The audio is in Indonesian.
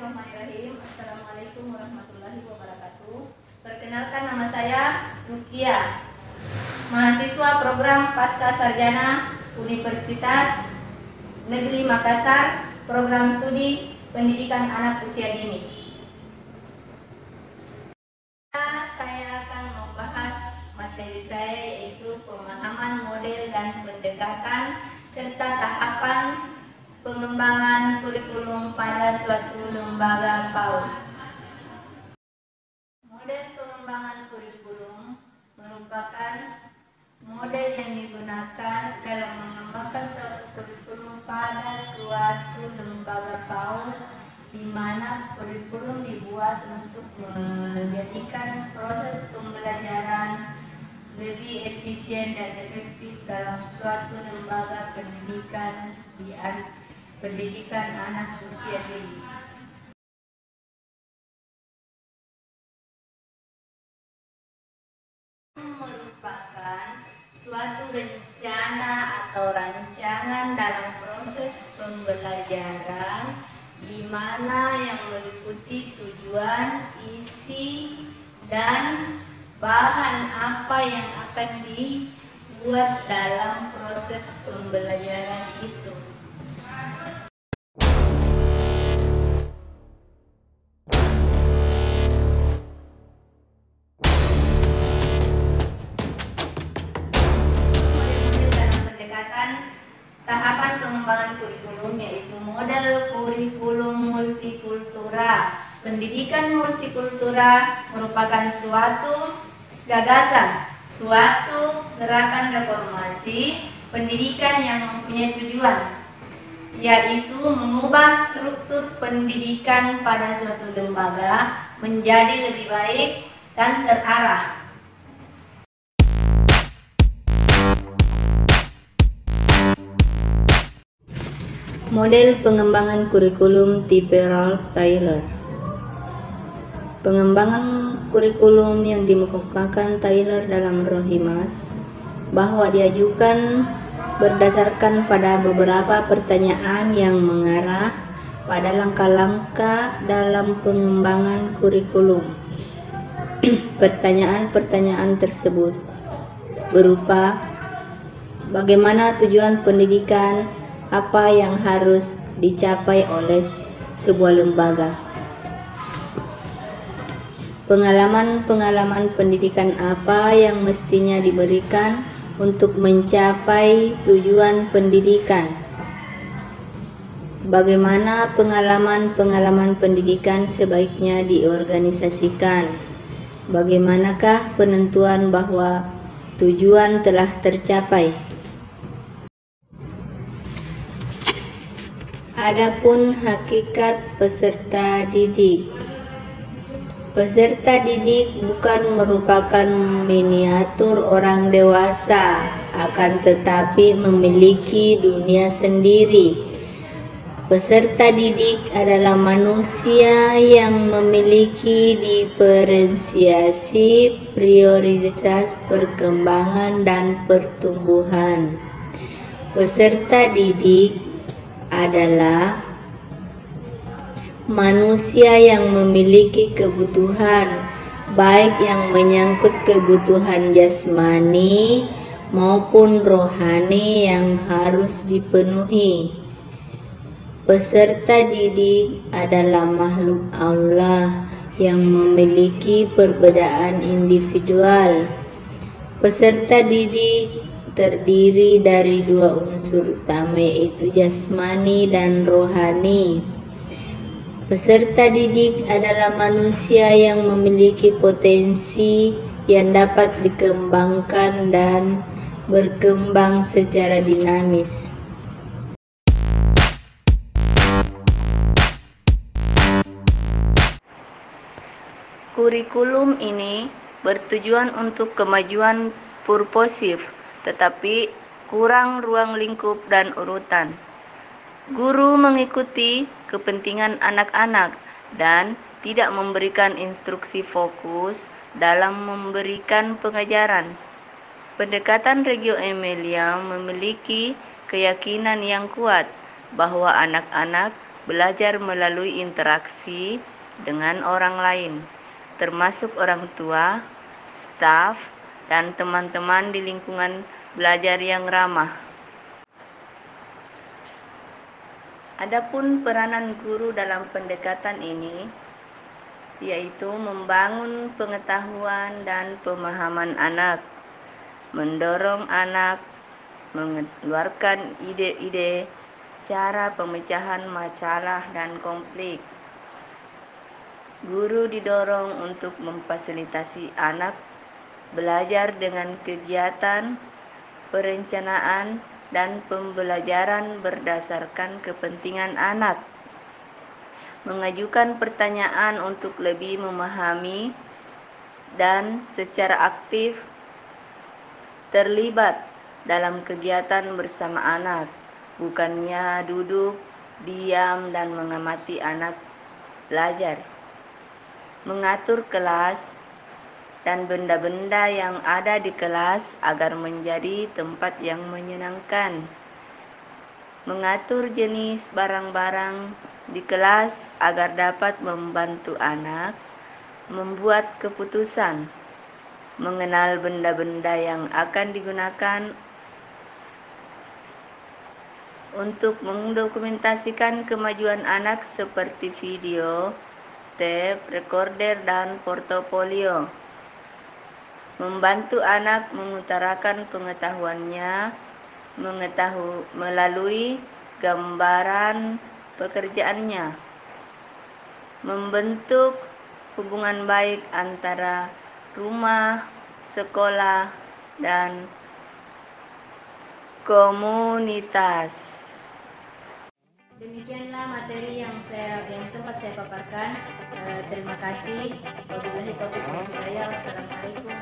Bismillahirrahmanirrahim. Assalamualaikum warahmatullahi wabarakatuh. Perkenalkan, nama saya Rukia, mahasiswa program Pasca Sarjana Universitas Negeri Makassar, program studi pendidikan anak usia dini. Saya akan membahas materi saya, yaitu pemahaman model dan pendekatan serta tahapan pengembangan kurikulum pada suatu lembaga PAUD. Model pengembangan kurikulum merupakan model yang digunakan dalam mengembangkan suatu kurikulum pada suatu lembaga PAUD, di mana kurikulum dibuat untuk menjadikan proses pembelajaran lebih efisien dan efektif dalam suatu lembaga pendidikan anak usia dini. Merupakan suatu rencana atau rancangan dalam proses pembelajaran, di mana yang meliputi tujuan, isi, dan bahan apa yang akan dibuat dalam proses pembelajaran itu. Tahapan pengembangan kurikulum, yaitu model kurikulum multikultura. Pendidikan multikultura merupakan suatu gagasan, suatu gerakan reformasi pendidikan yang mempunyai tujuan, yaitu mengubah struktur pendidikan pada suatu lembaga menjadi lebih baik dan terarah. Model pengembangan kurikulum tipe Ralph Taylor. Pengembangan kurikulum yang dikemukakan Taylor dalam Rohimat bahwa diajukan berdasarkan pada beberapa pertanyaan yang mengarah pada langkah-langkah dalam pengembangan kurikulum. Pertanyaan-pertanyaan tersebut berupa: bagaimana tujuan pendidikan, apa yang harus dicapai oleh sebuah lembaga, pengalaman pendidikan apa yang mestinya diberikan untuk mencapai tujuan pendidikan, bagaimana pengalaman pendidikan sebaiknya diorganisasikan, bagaimanakah penentuan bahwa tujuan telah tercapai. Adapun hakikat peserta didik. Peserta didik bukan merupakan miniatur orang dewasa, akan tetapi memiliki dunia sendiri. Peserta didik adalah manusia yang memiliki diferensiasi prioritas perkembangan dan pertumbuhan. Peserta didik adalah manusia yang memiliki kebutuhan, baik yang menyangkut kebutuhan jasmani maupun rohani yang harus dipenuhi. Peserta didik adalah makhluk Allah yang memiliki perbedaan individual. Peserta didik terdiri dari dua unsur utama, yaitu jasmani dan rohani. Peserta didik adalah manusia yang memiliki potensi yang dapat dikembangkan dan berkembang secara dinamis. Kurikulum ini bertujuan untuk kemajuan purposif, tetapi kurang ruang lingkup dan urutan. Guru mengikuti kepentingan anak-anak dan tidak memberikan instruksi fokus dalam memberikan pengajaran. Pendekatan Reggio Emilia memiliki keyakinan yang kuat bahwa anak-anak belajar melalui interaksi dengan orang lain, termasuk orang tua, staf, dan teman-teman di lingkungan belajar yang ramah. Adapun peranan guru dalam pendekatan ini, yaitu membangun pengetahuan dan pemahaman anak, mendorong anak mengeluarkan ide-ide, cara pemecahan masalah dan konflik. Guru didorong untuk memfasilitasi anak belajar dengan kegiatan, perencanaan, dan pembelajaran berdasarkan kepentingan anak. Mengajukan pertanyaan untuk lebih memahami dan secara aktif terlibat dalam kegiatan bersama anak, bukannya duduk, diam, dan mengamati anak belajar. Mengatur kelas dan benda-benda yang ada di kelas agar menjadi tempat yang menyenangkan. Mengatur jenis barang-barang di kelas agar dapat membantu anak membuat keputusan. Mengenal benda-benda yang akan digunakan untuk mendokumentasikan kemajuan anak seperti video, tape, recorder, dan portofolio. Membantu anak mengutarakan pengetahuannya melalui gambaran pekerjaannya. Membentuk hubungan baik antara rumah, sekolah, dan komunitas. Demikianlah materi yang sempat saya paparkan. Terima kasih. Wabillahi taufiq wal hidayah. Wassalamualaikum